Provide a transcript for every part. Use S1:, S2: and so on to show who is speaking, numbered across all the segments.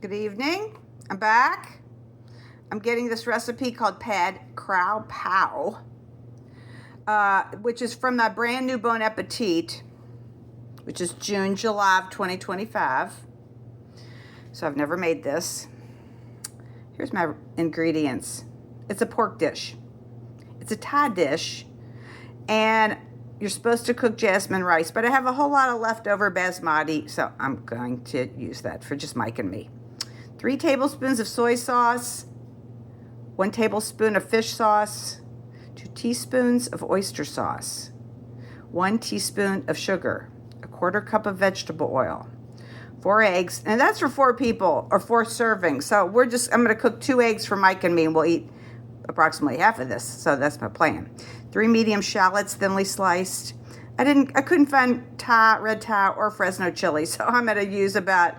S1: Good evening. I'm back. I'm getting this recipe called Kra Pao, which is from that brand new Bon Appetit, which is June, July of 2025. So I've never made this. Here's my ingredients. It's a pork dish. It's a Thai dish, and you're supposed to cook jasmine rice, but I have a whole lot of leftover basmati, so I'm going to use that for just Mike and me. 3 tablespoons of soy sauce, 1 tablespoon of fish sauce, 2 teaspoons of oyster sauce, 1 teaspoon of sugar, 1/4 cup of vegetable oil, 4 eggs, and that's for 4 people or 4 servings. So I'm going to cook 2 eggs for Mike and me, and we'll eat approximately half of this. So that's my plan. 3 medium shallots, thinly sliced. I couldn't find red Thai or Fresno chili, so I'm going to use about,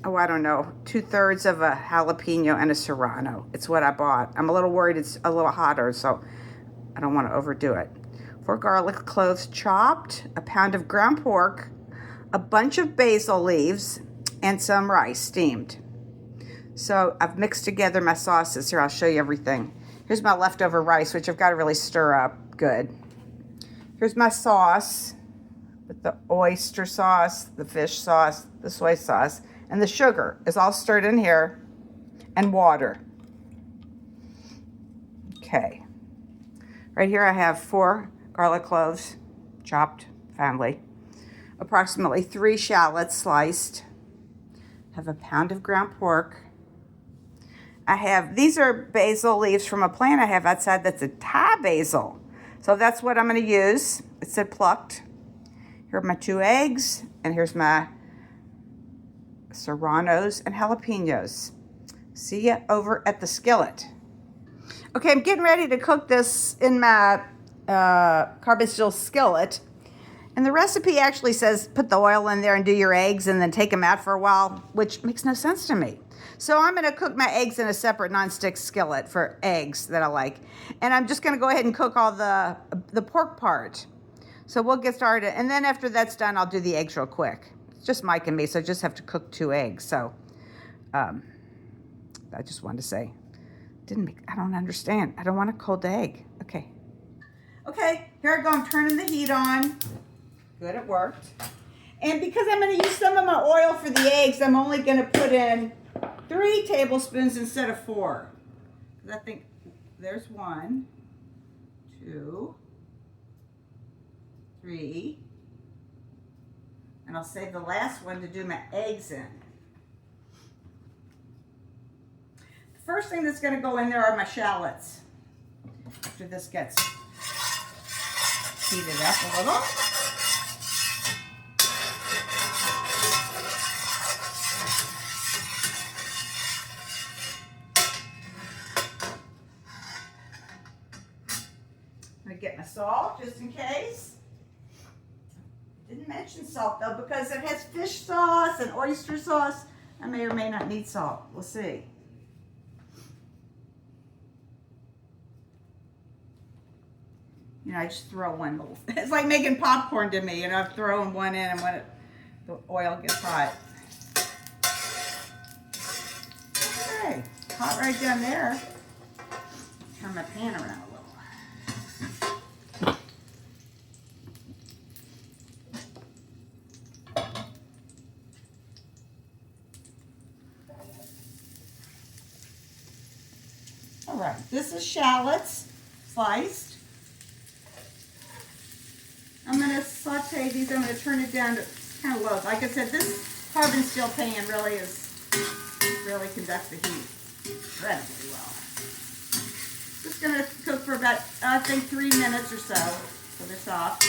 S1: I don't know, 2/3 of a jalapeno and a serrano. It's what I bought. I'm a little worried it's a little hotter, so I don't want to overdo it. 4 garlic cloves chopped, a pound of ground pork, a bunch of basil leaves, and some rice steamed. So I've mixed together my sauces. Here, I'll show you everything. Here's my leftover rice, which I've got to really stir up good. Here's my sauce with the oyster sauce, the fish sauce, the soy sauce, and the sugar is all stirred in here, and water. Okay. Right here I have 4 garlic cloves, chopped finely, approximately 3 shallots sliced, have a pound of ground pork. These are basil leaves from a plant I have outside that's a Thai basil. So that's what I'm going to use. It said plucked. Here are my 2 eggs, and here's my serranos and jalapenos. See ya over at the skillet. Okay, I'm getting ready to cook this in my carbon steel skillet. And the recipe actually says put the oil in there and do your eggs and then take them out for a while, which makes no sense to me. So I'm going to cook my eggs in a separate nonstick skillet for eggs that I like. And I'm just going to go ahead and cook all the pork part. So we'll get started. And then after that's done, I'll do the eggs real quick. It's just Mike and me, so I just have to cook 2 eggs. So I just wanted to say, I don't understand. I don't want a cold egg. Okay. Okay, here I go. I'm turning the heat on. Good, it worked. And because I'm going to use some of my oil for the eggs, I'm only going to put in 3 tablespoons instead of 4. I think there's 1, 2, 3. And I'll save the last one to do my eggs in. The first thing that's going to go in there are my shallots. After this gets heated up a little. I'm going to get my salt just in case. Didn't mention salt though because it has fish sauce and oyster sauce. I may or may not need salt. We'll see. You know, I just throw one little. It's like making popcorn to me. You know, I'm throwing one in and when the oil gets hot. Okay, hot right down there. Turn my pan around a little. All right, this is shallots sliced. I'm going to saute these. I'm going to turn it down to kind of low. Like I said, this carbon steel pan really conducts the heat incredibly well. Just going to cook for about, I think, 3 minutes or so they're soft.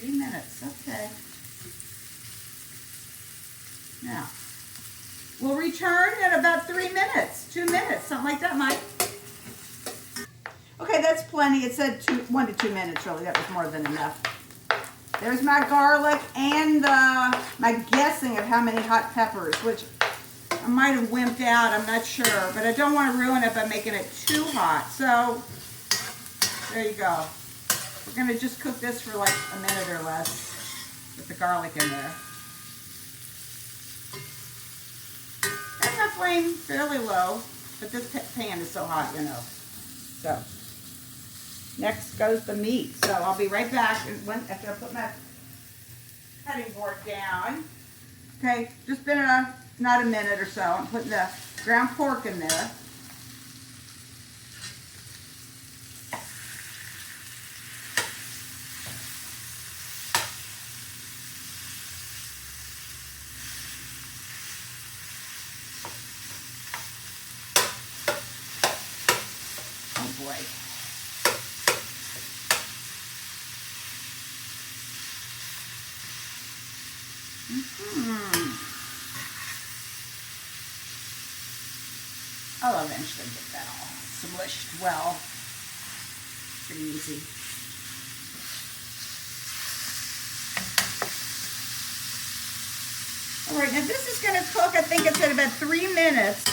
S1: 3 minutes, okay. Now, we'll return in about 3 minutes, 2 minutes, something like that, Mike. Okay, that's plenty. It said 1 to 2 minutes, really. That was more than enough. There's my garlic and my guessing of how many hot peppers, which I might have wimped out. I'm not sure, but I don't want to ruin it by making it too hot. So, there you go. We're going to just cook this for like a minute or less with the garlic in there. flame fairly low, but this pan is so hot, you know. So, next goes the meat. So I'll be right back after I put my cutting board down. Okay, just been not a minute or so. I'm putting the ground pork in there. Oh boy. I'll eventually get that all smushed well. Pretty easy. All right, now this is going to cook, I think it's at about 3 minutes,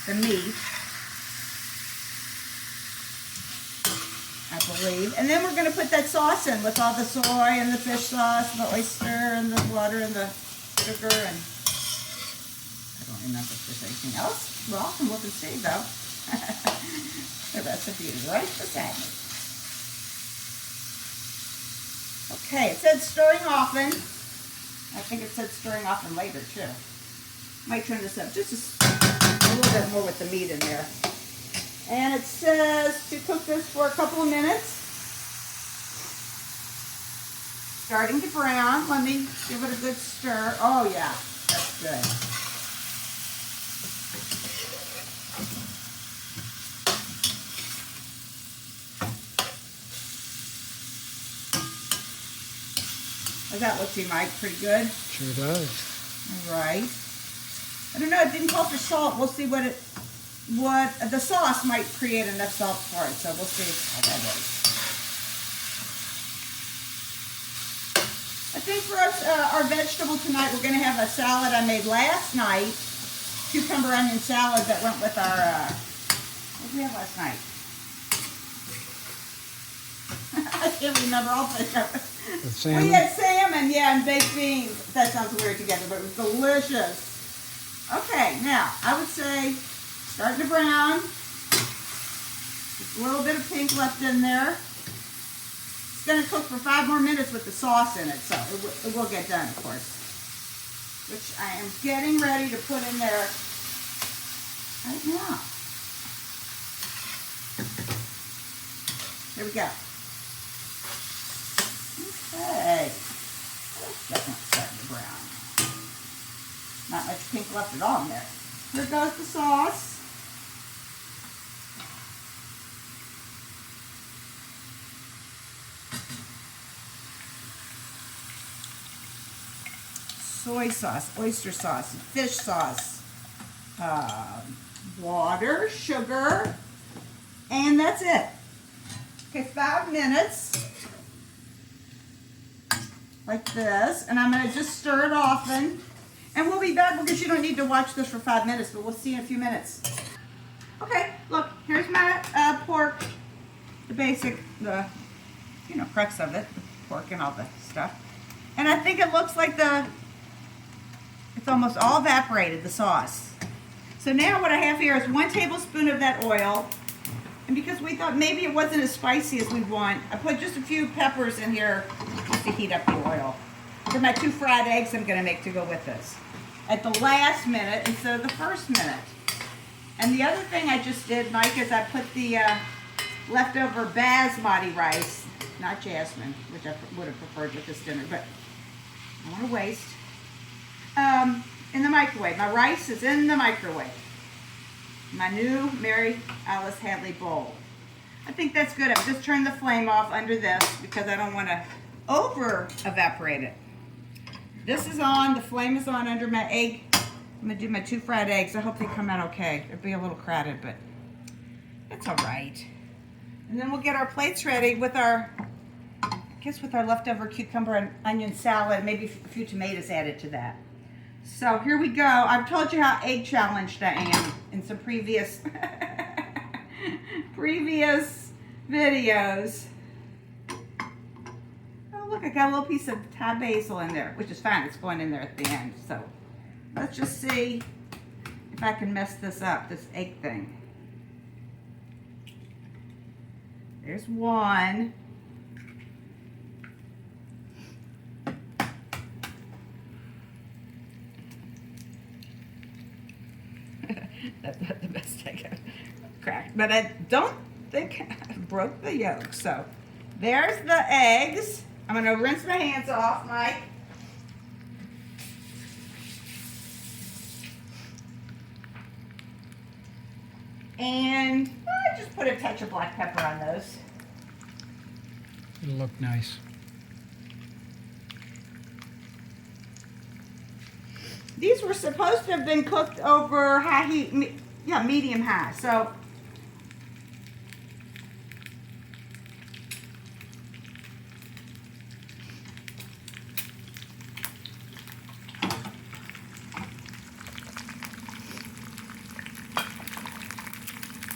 S1: the meat, I believe. And then we're going to put that sauce in with all the soy and the fish sauce and the oyster and the water and the sugar and I don't remember if there's anything else. Well, I'm looking to see though. The recipe is right beside me. Okay, it said stirring often. I think it said stirring often later too. Might turn this up just a little bit more with the meat in there. And it says to cook this for a couple of minutes. Starting to brown. Let me give it a good stir. Oh yeah, that's good. Does that look to you, Mike? Pretty good?
S2: Sure does.
S1: All right. I don't know, it didn't call for salt. We'll see what the sauce might create enough salt for it, so we'll see how that is. I think for us, our vegetable tonight, we're going to have a salad I made last night. Cucumber onion salad that went with our, what did we have last night? I can't remember. I'll think of it. We had salmon, yeah, and baked beans. That sounds weird together, but it was delicious. Okay, now, I would say, starting to brown. Just a little bit of pink left in there. It's going to cook for 5 more minutes with the sauce in it, so it will get done, of course. Which I am getting ready to put in there right now. Here we go. Okay, that's definitely starting to brown. Not much pink left at all in there. Here goes the sauce. Soy sauce, oyster sauce, fish sauce, water, sugar, and that's it. Okay, 5 minutes. Like this, and I'm going to just stir it often. And we'll be back because you don't need to watch this for 5 minutes, but we'll see you in a few minutes. Okay, look, here's my pork, the basic, crux of it, the pork and all the stuff. And I think it looks like it's almost all evaporated, the sauce. So now what I have here is 1 tablespoon of that oil. And because we thought maybe it wasn't as spicy as we want, I put just a few peppers in here just to heat up the oil. For my 2 fried eggs I'm going to make to go with this. At the last minute instead of the first minute. And the other thing I just did, Mike, is I put the leftover basmati rice, not jasmine, which I would have preferred with this dinner, but I don't want to waste, in the microwave. My rice is in the microwave. My new Mary Alice Hadley bowl. I think that's good. I've just turned the flame off under this because I don't want to over evaporate it. This is on, the flame is on under my egg. I'm going to do my 2 fried eggs. I hope they come out okay. It'll be a little crowded, but it's all right. And then we'll get our plates ready with our, with our leftover cucumber and onion salad, maybe a few tomatoes added to that. So here we go. I've told you how egg challenged I am in some previous videos. Oh look, I got a little piece of Thai basil in there, which is fine. It's going in there at the end. So let's just see if I can mess this up, this egg thing. There's one. That's not the best I got cracked, but I don't think I broke the yolk. So there's the eggs. I'm gonna rinse my hands off, Mike. And I just put a touch of black pepper on those.
S2: It'll look nice.
S1: These were supposed to have been cooked over high heat, medium high. So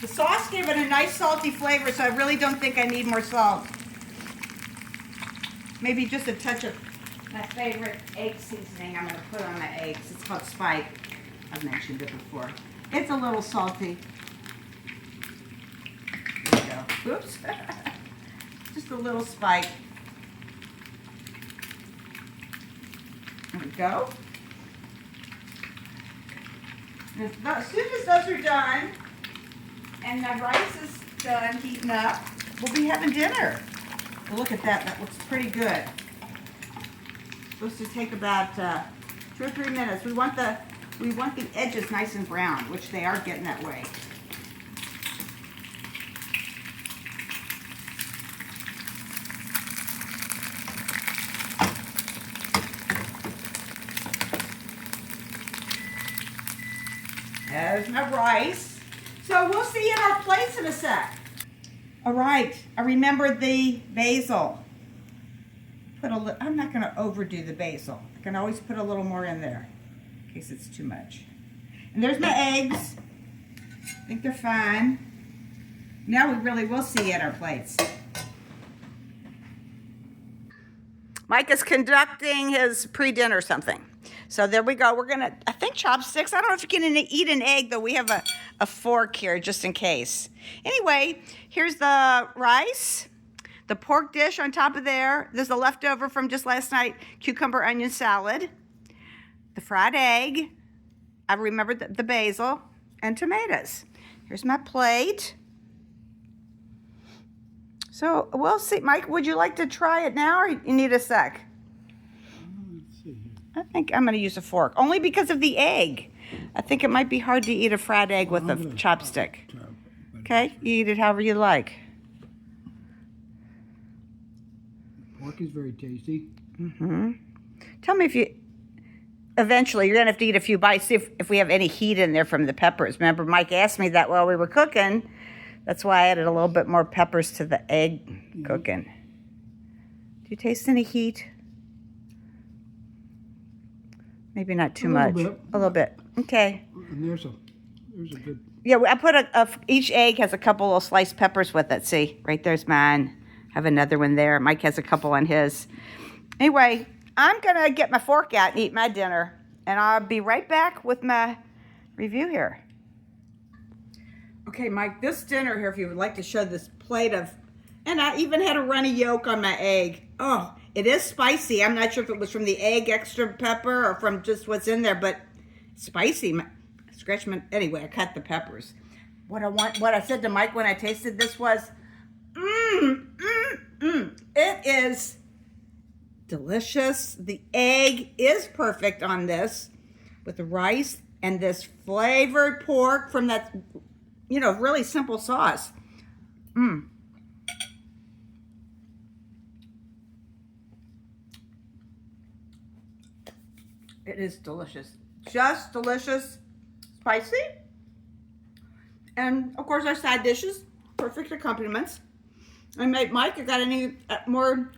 S1: the sauce gave it a nice salty flavor, so I really don't think I need more salt. Maybe just a touch of my favorite egg seasoning I'm going to put on my eggs. It's called Spike. I've mentioned it before. It's a little salty. There we go. Oops. Just a little Spike. There we go. As soon as those are done, and the rice is done heating up, we'll be having dinner. Well, look at that. That looks pretty good. Supposed to take about 2 or 3 minutes. We want the edges nice and brown, which they are getting that way. There's my rice. So we'll see you in our plates in a sec. All right, I remembered the basil. I'm not going to overdo the basil. I can always put a little more in there in case it's too much. And there's my eggs. I think they're fine. Now we really will see you at our plates. Mike is conducting his pre-dinner something. So there we go. We're going to, I think, chopsticks. I don't know if you can eat an egg, though. We have a fork here just in case. Anyway, here's the rice, the pork dish on top of there. There's a leftover from just last night, cucumber onion salad, the fried egg. I remembered the basil and tomatoes. Here's my plate. So we'll see. Mike, would you like to try it now or you need a sec?
S2: Let's see.
S1: I think I'm going to use a fork, only because of the egg. I think it might be hard to eat a fried egg with a chopstick. Okay, you eat it however you like.
S2: Pork is very tasty.
S1: Mm-hmm. Tell me if you, eventually you're going to have to eat a few bites, see if we have any heat in there from the peppers. Remember, Mike asked me that while we were cooking. That's why I added a little bit more peppers to the egg cooking. Do you taste any heat? Maybe not too much. A little bit. Okay.
S2: And there's a good.
S1: Yeah, I put each egg has a couple of sliced peppers with it. See, right there's mine. I have another one there. Mike has a couple on his. Anyway, I'm going to get my fork out and eat my dinner. And I'll be right back with my review here. Okay, Mike, this dinner here, if you would like to show this plate of, and I even had a runny yolk on my egg. Oh, it is spicy. I'm not sure if it was from the egg extra pepper or from just what's in there, but spicy. Anyway, I cut the peppers. What I said to Mike when I tasted this was, it is delicious. The egg is perfect on this with the rice and this flavored pork from that, really simple sauce. It is delicious. Just delicious. Spicy. And, of course, our side dishes. Perfect accompaniments. And Mike, you got any more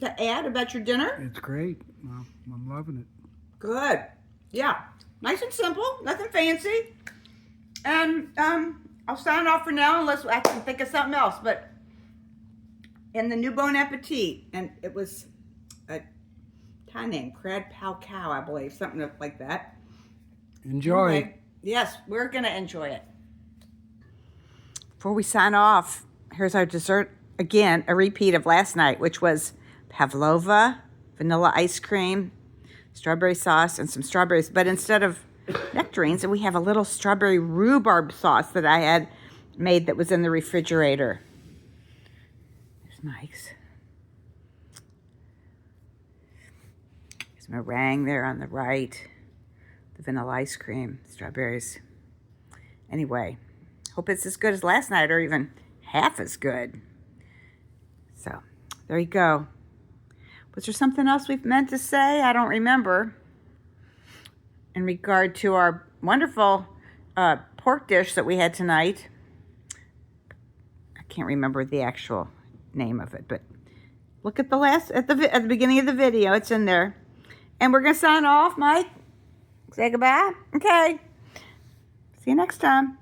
S1: to add about your dinner?
S2: It's great. Well, I'm loving it.
S1: Good. Yeah. Nice and simple. Nothing fancy. And I'll sign off for now unless I can think of something else. But in the new Bon Appetit, and it was a Thai name, Kra Pao, I believe, something like that.
S2: Enjoy.
S1: Anyway, yes, we're going to enjoy it. Before we sign off, here's our dessert. Again, a repeat of last night, which was pavlova, vanilla ice cream, strawberry sauce, and some strawberries. But instead of nectarines, we have a little strawberry rhubarb sauce that I had made that was in the refrigerator. There's Mike's. There's meringue there on the right. The vanilla ice cream, strawberries. Anyway, hope it's as good as last night or even half as good. So, there you go. Was there something else we've meant to say? I don't remember. In regard to our wonderful pork dish that we had tonight. I can't remember the actual name of it, but look at the beginning of the video. It's in there. And we're going to sign off, Mike. Say goodbye. Okay. See you next time.